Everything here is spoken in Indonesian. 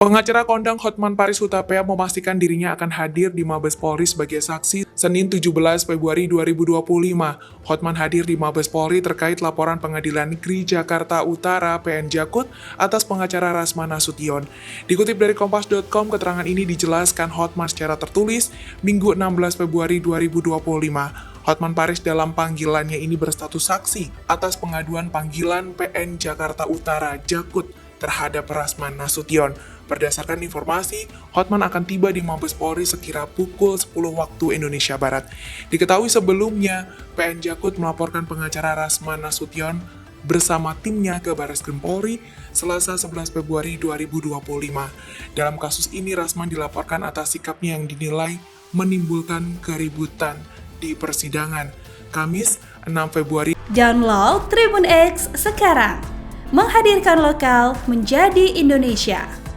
Pengacara kondang Hotman Paris Hutapea memastikan dirinya akan hadir di Mabes Polri sebagai saksi Senin 17 Februari 2025. Hotman hadir di Mabes Polri terkait laporan Pengadilan Negeri Jakarta Utara PN Jakut atas pengacara Rasma Nasution. Dikutip dari Kompas.com, keterangan ini dijelaskan Hotman secara tertulis Minggu 16 Februari 2025. Hotman Paris dalam panggilannya ini berstatus saksi atas pengaduan panggilan PN Jakarta Utara Jakut terhadap Rasman Nasution. Berdasarkan informasi, Hotman akan tiba di Mabes Polri sekira pukul 10 waktu Indonesia Barat. Diketahui sebelumnya, PN Jakut melaporkan pengacara Rasman Nasution bersama timnya ke Barreskrim Polri Selasa 11 Februari 2025. Dalam kasus ini, Rasman dilaporkan atas sikapnya yang dinilai menimbulkan keributan di persidangan. Kamis 6 Februari. Download Tribun X sekarang, menghadirkan lokal menjadi Indonesia.